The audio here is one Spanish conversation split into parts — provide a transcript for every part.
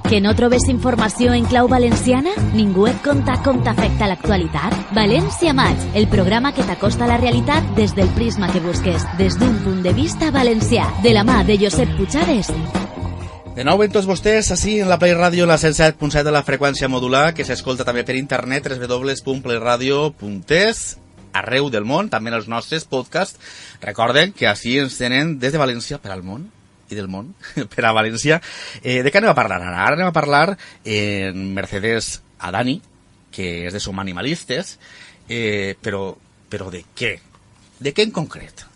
Que no trobes informació en clau valenciana? Ningú et conta com t'afecta l'actualitat? València Maig, el programa que t'acosta a la realitat des del prisma que busques, des d'un punt de vista valencià, de la mà de Josep Puigades. De nou amb tots vostès, així en la Play Radio, la 107.7 de la freqüència modular, que s'escolta també per internet, www.playradio.es, arreu del món, també en els nostres podcasts. Recorden que així ens tenen des de València per al món i del món, per a València. De què anem a parlar ara? Ara anem a parlar en Mercedes Adani, que és de Som Animalistes, però de què? De què en concret?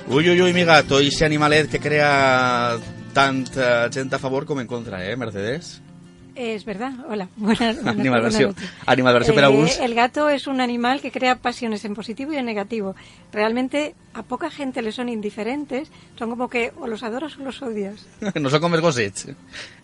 Uy, mi gato, i ese animalet que crea tanta gent a favor com en contra, Mercedes? Es verdad, hola, buenas Animalversió noches. per a uns. El gato es un animal que crea pasiones en positivo y en negativo. Realmente a poca gente le son indiferentes, son como que o los adoras o los odias. No son com els gossets,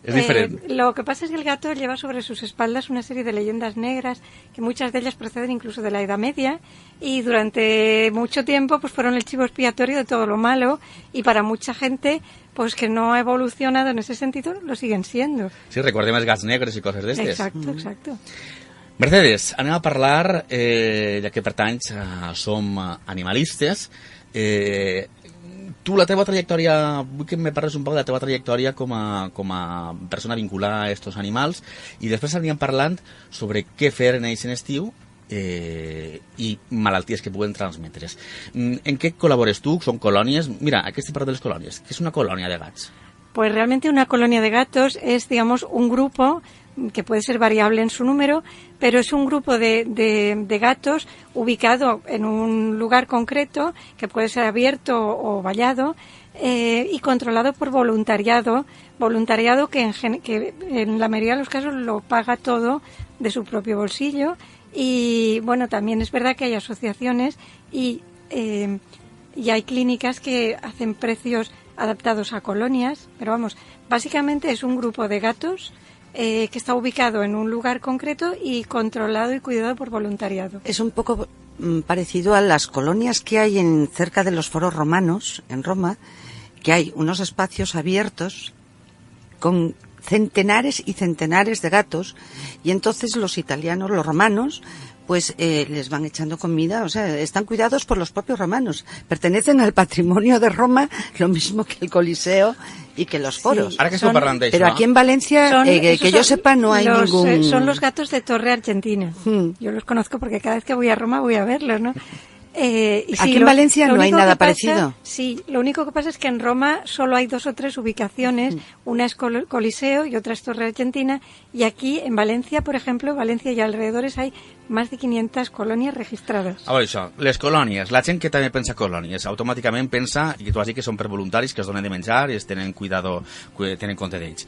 es diferente. Lo que pasa es que el gato lleva sobre sus espaldas una serie de leyendas negras, que muchas de ellas proceden incluso de la Edad Media, y durante mucho tiempo pues fueron el chivo expiatorio de todo lo malo, y para mucha gente pues que no ha evolucionado en ese sentido, lo siguen siendo. Sí, recordem els gats negres i coses d'estes. Exacto. Mercedes, anem a parlar, ja que pertanys a Som Animalistes, tu la teva trajectòria, vull que me parles un poc de la teva trajectòria com a persona vinculada a estos animals, i després anirem parlant sobre què fer en ells en estiu, i malalties que puguen transmetre's. En què col·labores tu? Són colònies? Mira, aquesta part de les colònies, què és una colònia de gats? Pues realmente una colonia de gatos es, digamos, un grupo que puede ser variable en su número, pero es un grupo de gatos ubicado en un lugar concreto, que puede ser abierto o vallado, y controlado por voluntariado que en la mayoría de los casos lo paga todo de su propio bolsillo. Y bueno, también es verdad que hay asociaciones y hay clínicas que hacen precios adaptados a colonias, pero vamos, básicamente es un grupo de gatos que está ubicado en un lugar concreto y controlado y cuidado por voluntariado. Es un poco parecido a las colonias que hay cerca de los foros romanos, en Roma, que hay unos espacios abiertos con centenares y centenares de gatos, y entonces los italianos, los romanos, pues les van echando comida, o sea, están cuidados por los propios romanos, pertenecen al patrimonio de Roma, lo mismo que el Coliseo y que los foros. Sí, ahora que pero aquí en Valencia, que yo sepa, no hay ningún... Son los gatos de Torre Argentina. Yo los conozco porque cada vez que voy a Roma voy a verlos, ¿no? Y sí, aquí en Valencia no hay nada parecido. Sí, lo único que pasa es que en Roma solo hay 2 o 3 ubicaciones, una es Coliseo y otra es Torre Argentina, y aquí en Valencia, por ejemplo, Valencia y alrededores hay más de 500 colònies registrades. A veure això, les colònies, la gent que també pensa colònies, automàticament pensa, i tu has dit que són per voluntaris, que es donen de menjar i es tenen tenen compte d'ells.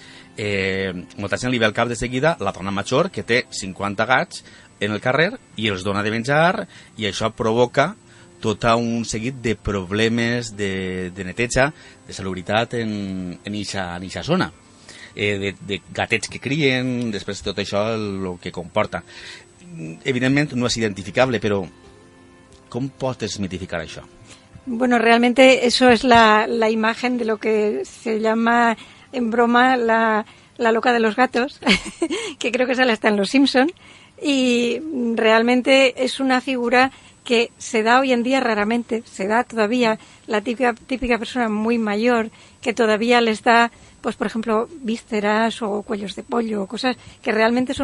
Molta gent li ve al cap de seguida la dona major que té 50 gats en el carrer i els dona de menjar, i això provoca tot un seguit de problemes de neteja, de salubritat en eixa zona, de gatets que crien, després tot això el que comporta. Evidentment no és identificable, però com pots desmitificar això? Bueno, realmente eso es la imagen de lo que se llama en broma la loca de los gatos, que creo que sale hasta en Los Simpson. Y realmente es una figura que se da hoy en día raramente, se da todavía la típica persona muy mayor que todavía les da, pues por ejemplo, vísceras o cuellos de pollo o cosas que realmente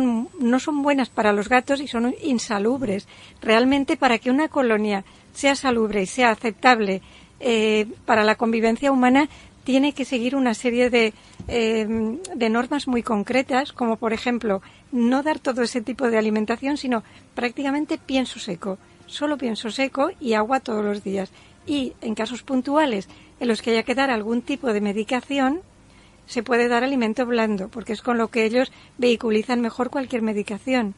no son buenas para los gatos y son insalubres. Realmente para que una colonia sea salubre y sea aceptable para la convivencia humana, tiene que seguir una serie de normas muy concretas, como por ejemplo no dar todo ese tipo de alimentación, sino prácticamente pienso seco, solo pienso seco y agua todos los días. Y en casos puntuales en los que haya que dar algún tipo de medicación, se puede dar alimento blando, porque es con lo que ellos vehiculizan mejor cualquier medicación.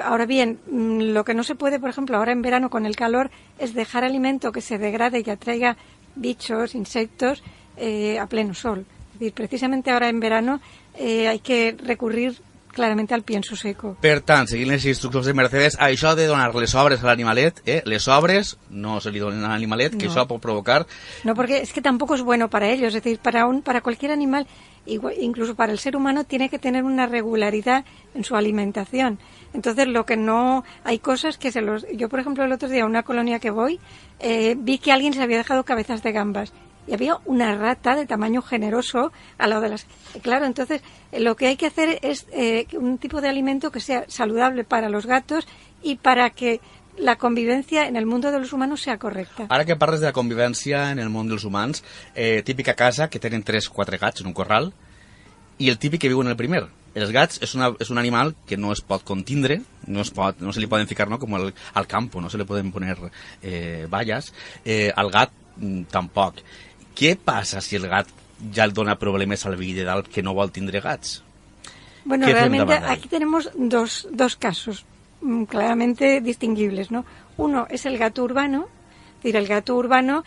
Ahora bien, lo que no se puede, por ejemplo, ahora en verano con el calor, es dejar alimento que se degrade y atraiga bichos, insectos, a pleno sol. Es decir, precisamente ahora en verano hay que recurrir claramente al pienso seco. Per tant, seguint les instruccions de Mercedes, això de donar les sobres a l'animalet, les sobres no se li donen a l'animalet, que això pot provocar... No, porque es que tampoco es bueno para ellos, es decir, para cualquier animal, incluso para el ser humano, tiene que tener una regularidad en su alimentación. Entonces, lo que no... Hay cosas que Yo, por ejemplo, el otro día, a una colonia que voy, vi que alguien se había dejado cabezas de gambas. Y había una rata de tamaño generoso al lado de las... Claro, entonces lo que hay que hacer es un tipo de alimento que sea saludable para los gatos y para que la convivencia en el mundo de los humanos sea correcta. Ara que parles de la convivència en el món dels humans, típica casa que tenen 3-4 gats en un corral i el típic que viu en el primer. Els gats és un animal que no es pot contindre, no se li poden ficar, no, com al campo, no se li poden poner vallas, al gat tampoc. Què passa si el gat ja el dona problemes al veí de dalt que no vol tindre gats? Bueno, realmente aquí tenemos dos casos claramente distinguibles, ¿no? Uno es el gato urbano, es decir, el gato urbano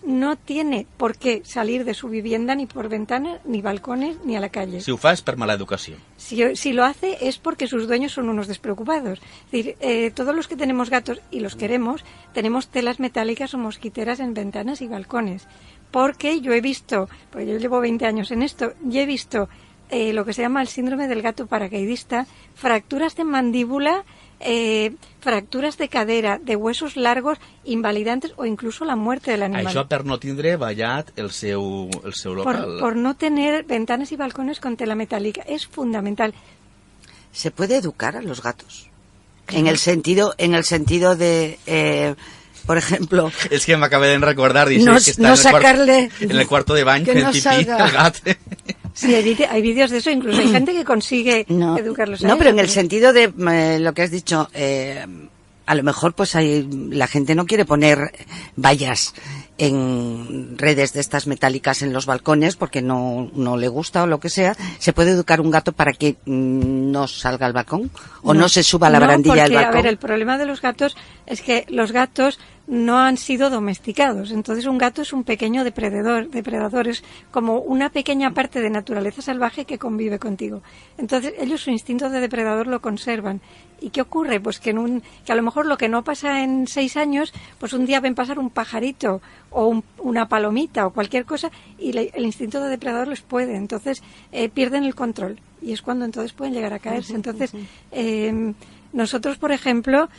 no tiene por qué salir de su vivienda ni por ventanas, ni balcones, ni a la calle. Si ho fa és per mala educació. Si lo hace es porque sus dueños son unos despreocupados. Es decir, todos los que tenemos gatos y los queremos, tenemos telas metálicas o mosquiteras en ventanas y balcones. Porque yo he visto, porque yo llevo 20 años en esto, y he visto lo que se llama el síndrome del gato paracaidista, fracturas de mandíbula, fracturas de cadera, de huesos largos, invalidantes o incluso la muerte del animal. Això per no tindre vallat el seu local. Por no tener ventanas y balcones con tela metálica. Es fundamental. ¿Se puede educar a los gatos? En el sentido de... por ejemplo... És que m'acabé de recordar, dice, no, que està en el cuarto de baño, el pipí, el gat. Sí, hay vídeos de eso, incluso hay gente que consigue educarlos a No, ellos. pero en el sentido de lo que has dicho, a lo mejor pues la gente no quiere poner vallas en redes de estas metálicas en los balcones porque no le gusta o lo que sea. ¿Se puede educar un gato para que no salga al balcón o no se suba a la barandilla del balcón? A ver, el problema de los gatos es que los gatos no han sido domesticados. Entonces un gato es un pequeño depredador, es como una pequeña parte de naturaleza salvaje que convive contigo. Entonces ellos su instinto de depredador lo conservan. ¿Y qué ocurre? Pues que a lo mejor lo que no pasa en 6 años, pues un día ven pasar un pajarito o una palomita o cualquier cosa y el instinto de depredador les puede. Entonces pierden el control y es cuando entonces pueden llegar a caerse. Entonces nosotros, por ejemplo,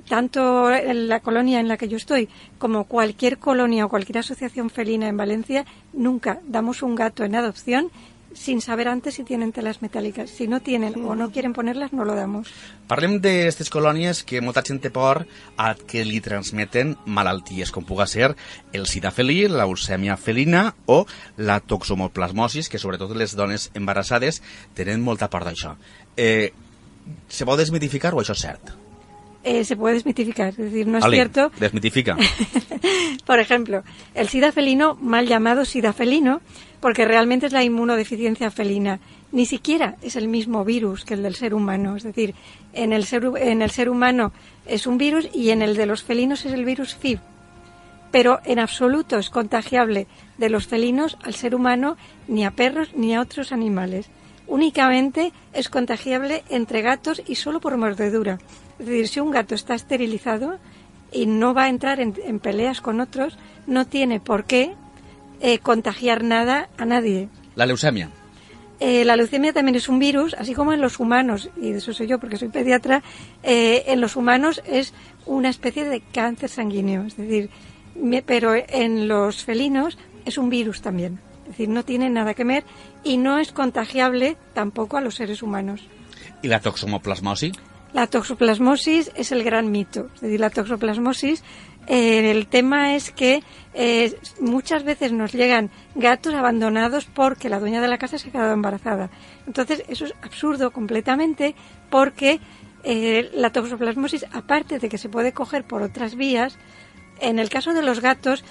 tanto en la colonia en la que yo estoy como cualquier colonia o cualquier asociación felina en Valencia, nunca damos un gato en adopción sin saber antes si tienen telas metàl·liques. Si no tienen o no quieren ponerlas, no lo damos. Parlem d'aquestes colònies que molta gent té por a que li transmeten malalties, com puga ser el sida felí, la leucèmia felina o la toxoplasmosis, que sobretot les dones embarassades tenen molta por d'això. ¿Se pot desmitificar o això és cert? Se puede desmitificar, es decir, no es cierto. Desmitifica. Por ejemplo, el sida felino, mal llamado sida felino, porque realmente es la inmunodeficiencia felina. Ni siquiera es el mismo virus que el del ser humano. Es decir, en el ser humano es un virus y en el de los felinos es el virus FIV. Pero en absoluto es contagiable de los felinos al ser humano, ni a perros, ni a otros animales. Únicamente es contagiable entre gatos y solo por mordedura. Es decir, si un gato está esterilizado y no va a entrar en peleas con otros, no tiene por qué contagiar nada a nadie. La leucemia. La leucemia también es un virus, así como en los humanos, y de eso soy yo porque soy pediatra, en los humanos es una especie de cáncer sanguíneo, es decir, pero en los felinos es un virus también. Es decir, no tiene nada que ver y no es contagiable tampoco a los seres humanos. ¿Y la toxoplasmosis? La toxoplasmosis es el gran mito. Es decir, la toxoplasmosis, el tema es que muchas veces nos llegan gatos abandonados porque la dueña de la casa se ha quedado embarazada. Entonces, eso es absurdo completamente porque la toxoplasmosis, aparte de que se puede coger por otras vías, en el caso de los gatos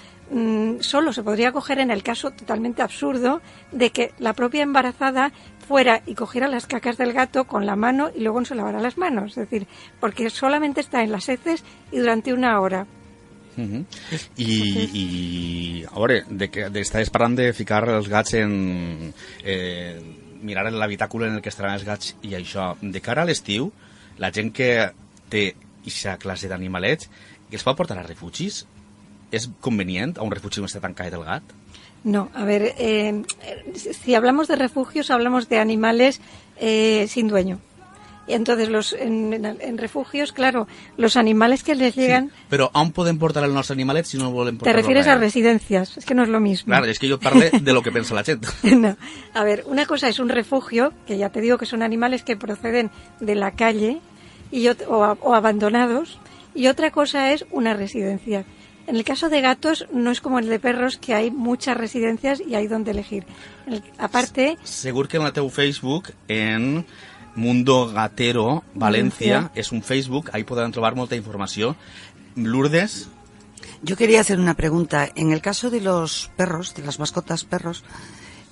solo se podría coger en el caso totalmente absurdo de que la propia embarazada fuera y cogiera las cacas del gato con la mano y luego no se lavara las manos. Es decir, porque solamente está en las heces y durante 1 hora. I a veure, estaves parlant de ficar els gats en mirar l'habitàcul en el que estaran els gats i això. De cara a l'estiu, la gent que té aquesta classe d'animalets, que els pot portar a refugis, ¿es convenient a un refugi on està tancat el gat? No, a ver, si hablamos de refugios, hablamos de animales sin dueño. Y entonces en refugios, claro, los animales que les llegan... Sí, però on podem portar els nostres animalets si no volen portar-los? Te refieres a residencias, es que no es lo mismo. Claro, es que yo parle de lo que piensa la gente. No, a ver, una cosa es un refugio, que ya te digo que son animales que proceden de la calle o abandonados, y otra cosa es una residencia. En el caso de gatos no es como el de perros, que hay muchas residencias y hay donde elegir. Aparte... Segur que en el teu Facebook, en Mundo Gatero Valencia, es un Facebook, ahí podrán trobar molta informació. Lourdes... Yo quería hacer una pregunta. En el caso de los perros, de las mascotas perros,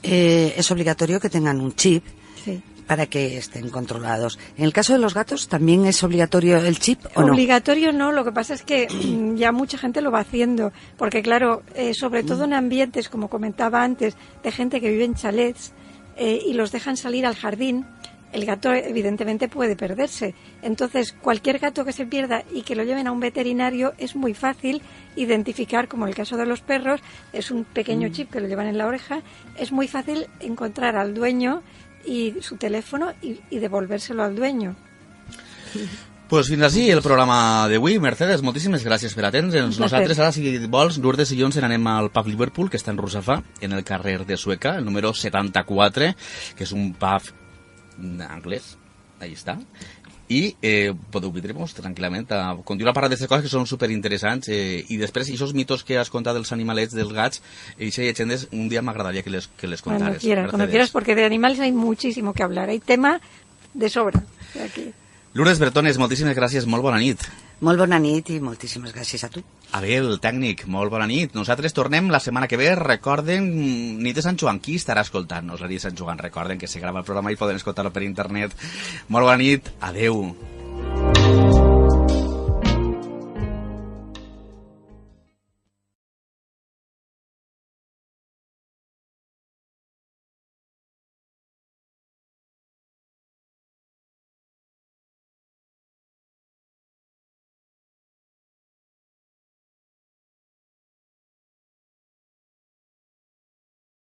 es obligatorio que tengan un chip. Sí. Para que estén controlados. En el caso de los gatos, ¿también es obligatorio el chip o no? Obligatorio no, lo que pasa es que ya mucha gente lo va haciendo, porque claro, sobre todo en ambientes, como comentaba antes, de gente que vive en chalets y los dejan salir al jardín, el gato evidentemente puede perderse. Entonces, cualquier gato que se pierda y que lo lleven a un veterinario es muy fácil identificar, como en el caso de los perros, es un pequeño chip que lo llevan en la oreja, es muy fácil encontrar al dueño y su teléfono y devolvérselo al dueño. Pues fins així el programa d'avui. Mercedes, moltíssimes gràcies per atendre'ns. Nosaltres ara, si vols, Lourdes i jo ens n'anem al pub Liverpool, que està en Rusafà, en el carrer de Sueca, el número 74, que és un pub anglès. Ahí està. I podeu vindre-nos tranquil·lament a continuar parlant d'aquestes coses que són superinteressants i després, aquests mitos que has contat dels animalets, dels gats, i llegendes, un dia m'agradaria que les contares. Cuando quieras, porque de animales hay muchísimo que hablar, hay tema de sobra. Aquí. Lourdes Bertones, moltíssimes gràcies, molt bona nit. Molt bona nit i moltíssimes gràcies a tu. Abel, tècnic, molt bona nit. Nosaltres tornem la setmana que ve. Recorden, nit de Sant Joan. Qui estarà escoltant-nos la nit de Sant Joan? Recorden que se grava el programa i poden escoltar-lo per internet. Molt bona nit. Adeu.